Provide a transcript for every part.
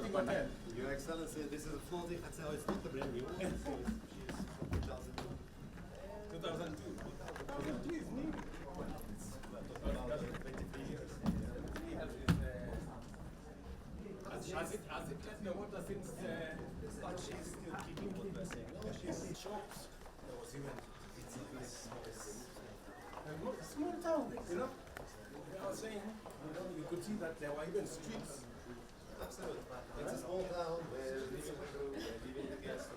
Your Excellency, this is a floating hotel. It's not a brand new one. She's from 2002. 2002. 2002 is new. It's about 23 years. Has it left the water since? But she's still keeping what we're saying. No, she's in shops. There was even it's a small town, you know. I was saying, you could see that there were even streets. Absolutely. It's a small town where living the guests.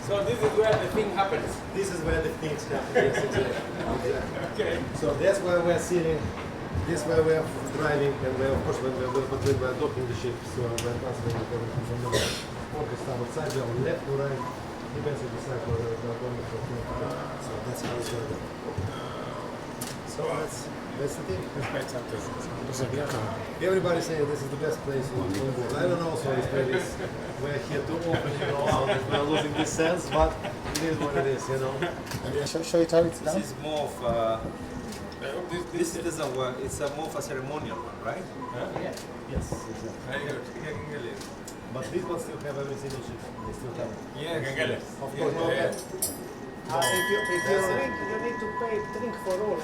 So this is where the thing happens. This is where the things happen. Yes, exactly. Okay. So that's where we're sitting. This is where we're driving, and we're, of course, when we're docking the ship, so we're transferring everything from the port to starboard side, we're on left or right, depends on the side where we're going from. So that's how it's going to go. So that's the thing. Everybody's saying this is the best place on board. I don't know, so it's really, we're here to open, so we're losing this sense, but it is what it is, you know. Show it how it's done. This is more of this doesn't work. It's more of a ceremonial one, right? Yeah. Yes, exactly. Very good. But these ones still have everything in ship. They still have it. Yeah, of course. Yeah. If you drink, you need to pay drink for all.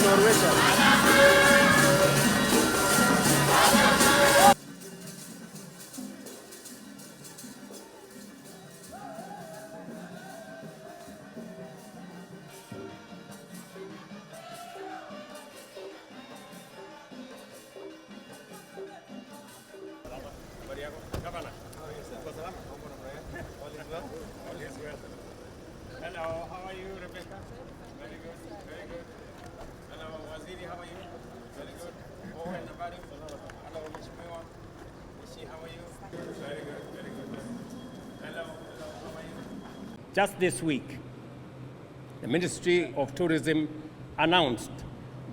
Norwegian. Hello, how are you, Rebecca? Very good, very good. Hello, Waziri, how are you? Very good. Oh, and Nabari. Hello, Mishmiwa. Nishi, how are you? Very good, very good. Hello, how are you? Just this week, the Ministry of Tourism announced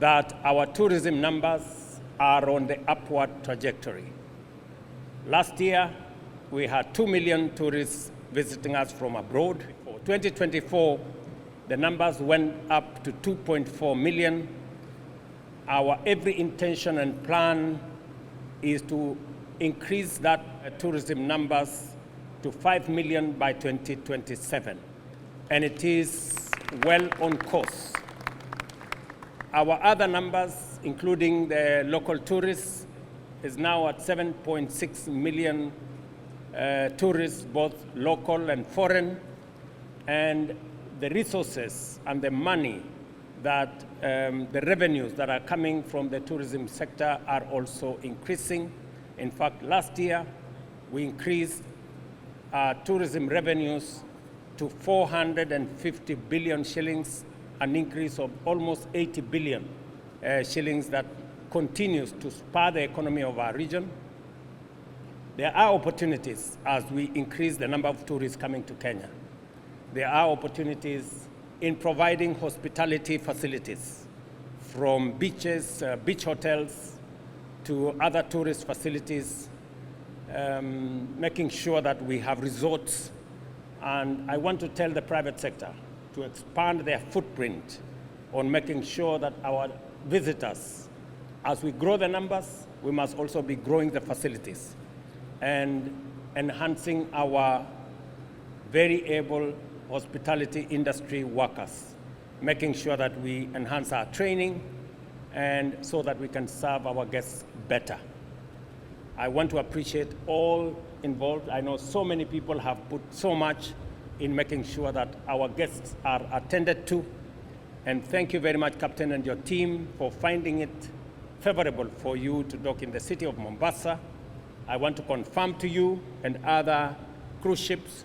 that our tourism numbers are on the upward trajectory. Last year, we had 2 million tourists visiting us from abroad. For 2024, the numbers went up to 2.4 million. Our every intention and plan is to increase that tourism numbers to 5 million by 2027. And it is well on course. Our other numbers, including the local tourists, is now at 7.6 million tourists, both local and foreign, and the resources and the money that the revenues that are coming from the tourism sector are also increasing. In fact, last year, we increased tourism revenues to 450 billion shillings, an increase of almost 80 billion shillings that continues to spur the economy of our region. There are opportunities as we increase the number of tourists coming to Kenya. There are opportunities in providing hospitality facilities, from beaches, beach hotels, to other tourist facilities, making sure that we have resorts. And I want to tell the private sector to expand their footprint on making sure that our visitors, as we grow the numbers, we must also be growing the facilities and enhancing our very able hospitality industry workers, making sure that we enhance our training and so that we can serve our guests better. I want to appreciate all involved. I know so many people have put so much in making sure that our guests are attended to. And thank you very much, Captain, and your team for finding it favorable for you to dock in the city of Mombasa. I want to confirm to you and other cruise ships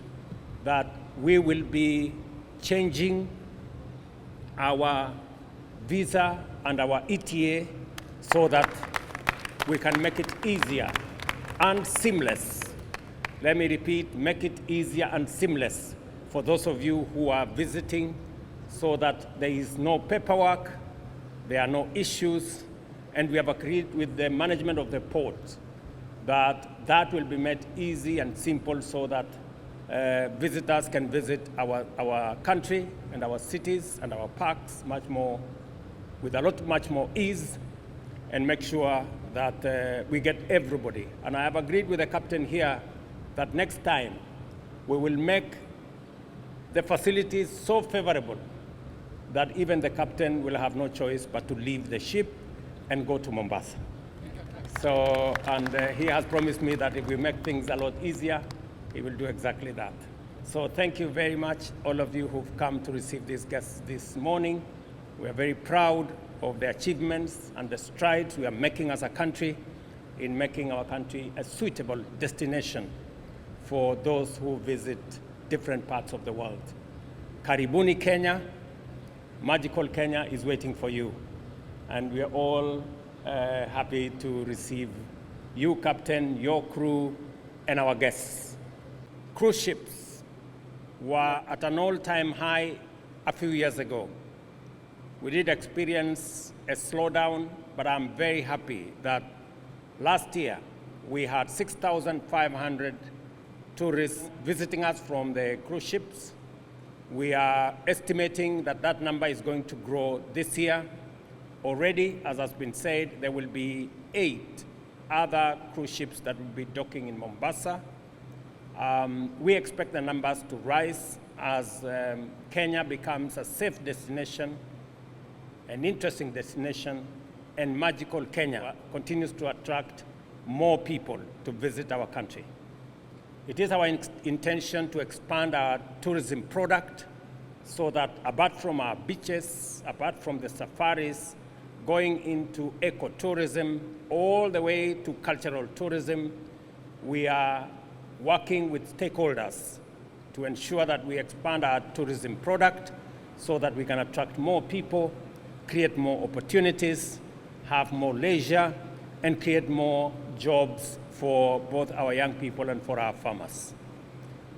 that we will be changing our visa and our ETA so that we can make it easier and seamless. Let me repeat, make it easier and seamless for those of you who are visiting, so that there is no paperwork, there are no issues, and we have agreed with the management of the port that that will be made easy and simple so that visitors can visit our country and our cities and our parks with much more ease, and make sure that we get everybody. And I have agreed with the captain here that next time we will make the facilities so favorable that even the captain will have no choice but to leave the ship and go to Mombasa. So, and he has promised me that if we make things a lot easier, he will do exactly that. So thank you very much, all of you who've come to receive these guests this morning. We are very proud of the achievements and the strides we are making as a country in making our country a suitable destination for those who visit different parts of the world. Karibuni Kenya. Magical Kenya is waiting for you. And we are all happy to receive you, Captain, your crew, and our guests. Cruise ships were at an all-time high a few years ago. We did experience a slowdown, but I'm very happy that last year we had 6,500 tourists visiting us from the cruise ships. We are estimating that that number is going to grow this year. Already, as has been said, there will be 8 other cruise ships that will be docking in Mombasa. We expect the numbers to rise as Kenya becomes a safe destination, an interesting destination, and magical Kenya continues to attract more people to visit our country. It is our intention to expand our tourism product so that apart from our beaches, apart from the safaris, going into ecotourism, all the way to cultural tourism, we are working with stakeholders to ensure that we expand our tourism product so that we can attract more people, create more opportunities, have more leisure, and create more jobs for both our young people and for our farmers.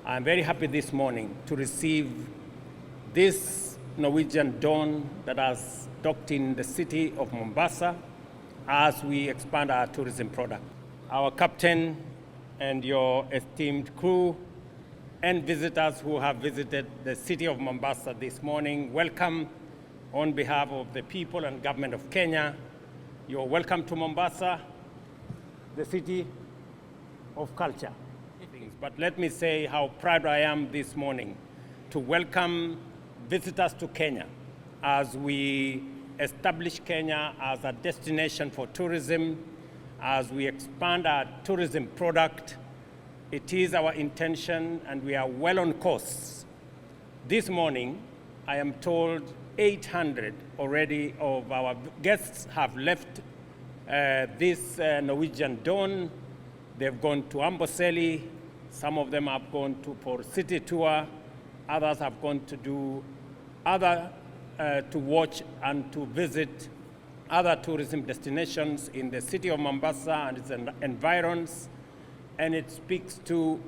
I'm very happy this morning to receive this Norwegian Dawn that has docked in the city of Mombasa as we expand our tourism product. Our captain and your esteemed crew and visitors who have visited the city of Mombasa this morning, welcome on behalf of the people and government of Kenya. You're welcome to Mombasa, the city of culture. But let me say how proud I am this morning to welcome visitors to Kenya as we establish Kenya as a destination for tourism, as we expand our tourism product. It is our intention, and we are well on course. This morning, I am told 800 already of our guests have left this Norwegian Dawn. They've gone to Amboseli. Some of them have gone for city tour. Others have gone to do to watch and to visit other tourism destinations in the city of Mombasa and its environs. and it speaks to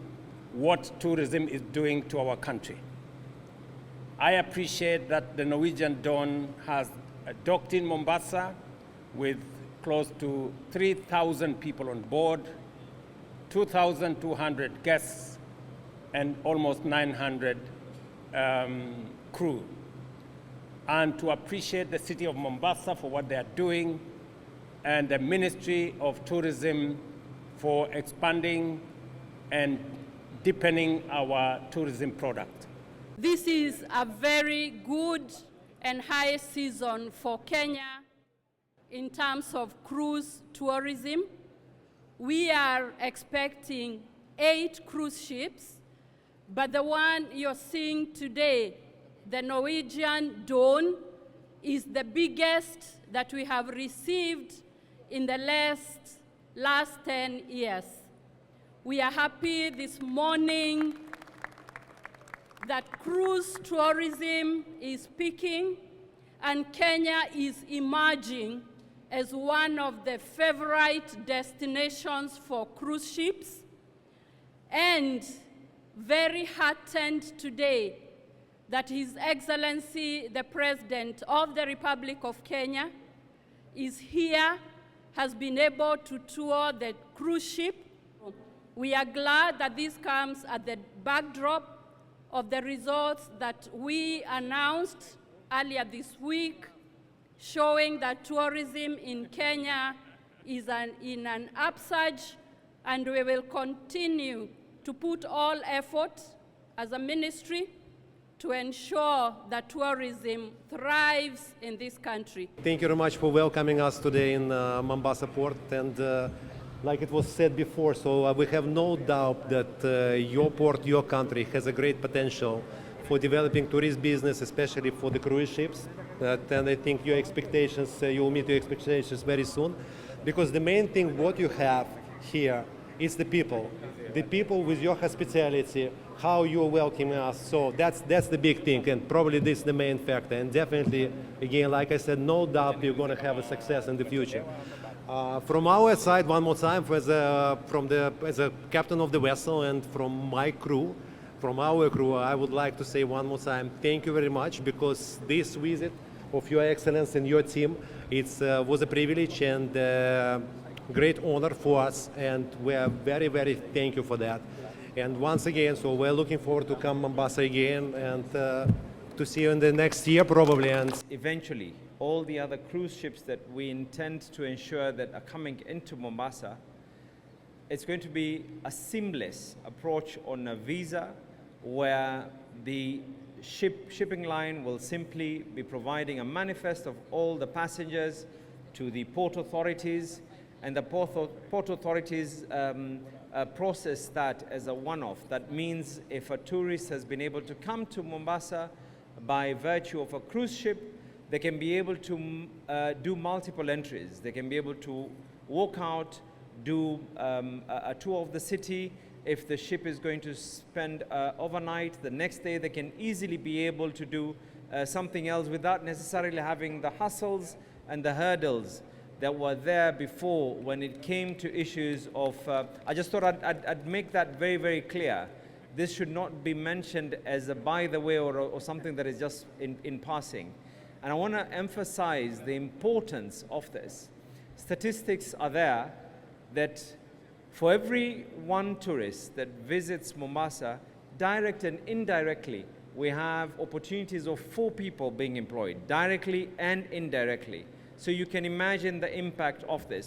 what tourism is doing to our country. I appreciate that the Norwegian Dawn has docked in Mombasa with close to 3,000 people on board, 2,200 guests, and almost 900 crew. And to appreciate the city of Mombasa for what they are doing, and the Ministry of Tourism for expanding and deepening our tourism product. This is a very good and high season for Kenya in terms of cruise tourism. We are expecting 8 cruise ships, but the one you're seeing today, the Norwegian Dawn, is the biggest that we have received in the last 10 years. We are happy this morning that cruise tourism is peaking and Kenya is emerging as one of the favorite destinations for cruise ships, and very heartened today that His Excellency, the President of the Republic of Kenya, is here, has been able to tour the cruise ship. We are glad that this comes at the backdrop of the results that we announced earlier this week, showing that tourism in Kenya is in an upsurge, and we will continue to put all effort as a ministry to ensure that tourism thrives in this country. Thank you very much for welcoming us today in Mombasa port. And like it was said before, so we have no doubt that your port, your country, has a great potential for developing tourist business, especially for the cruise ships. And I think your expectations, you will meet your expectations very soon, because the main thing what you have here is the people with your hospitality, how you're welcoming us. So that's the big thing, and probably this is the main factor. And definitely, again, like I said, no doubt you're going to have a success in the future. From our side, one more time, as a captain of the vessel and from my crew, from our crew, I would like to say one more time, thank you very much, because this visit of Your Excellency and your team, it was a privilege and great honor for us, and we are very, very thank you for that. And once again, so we're looking forward to come Mombasa again and to see you in the next year probably. And eventually, all the other cruise ships that we intend to ensure that are coming into Mombasa, it's going to be a seamless approach on a visa, where the shipping line will simply be providing a manifest of all the passengers to the port authorities, and the port authorities process that as a one-off. That means if a tourist has been able to come to Mombasa by virtue of a cruise ship, they can be able to do multiple entries. They can be able to walk out, do a tour of the city. If the ship is going to spend overnight, the next day they can easily be able to do something else without necessarily having the hassles and the hurdles that were there before when it came to issues of, I just thought I'd make that very, very clear. This should not be mentioned as a by the way or something that is just in passing. And I want to emphasize the importance of this. Statistics are there that for every one tourist that visits Mombasa, direct and indirectly, we have opportunities of 4 people being employed, directly and indirectly. So you can imagine the impact of this.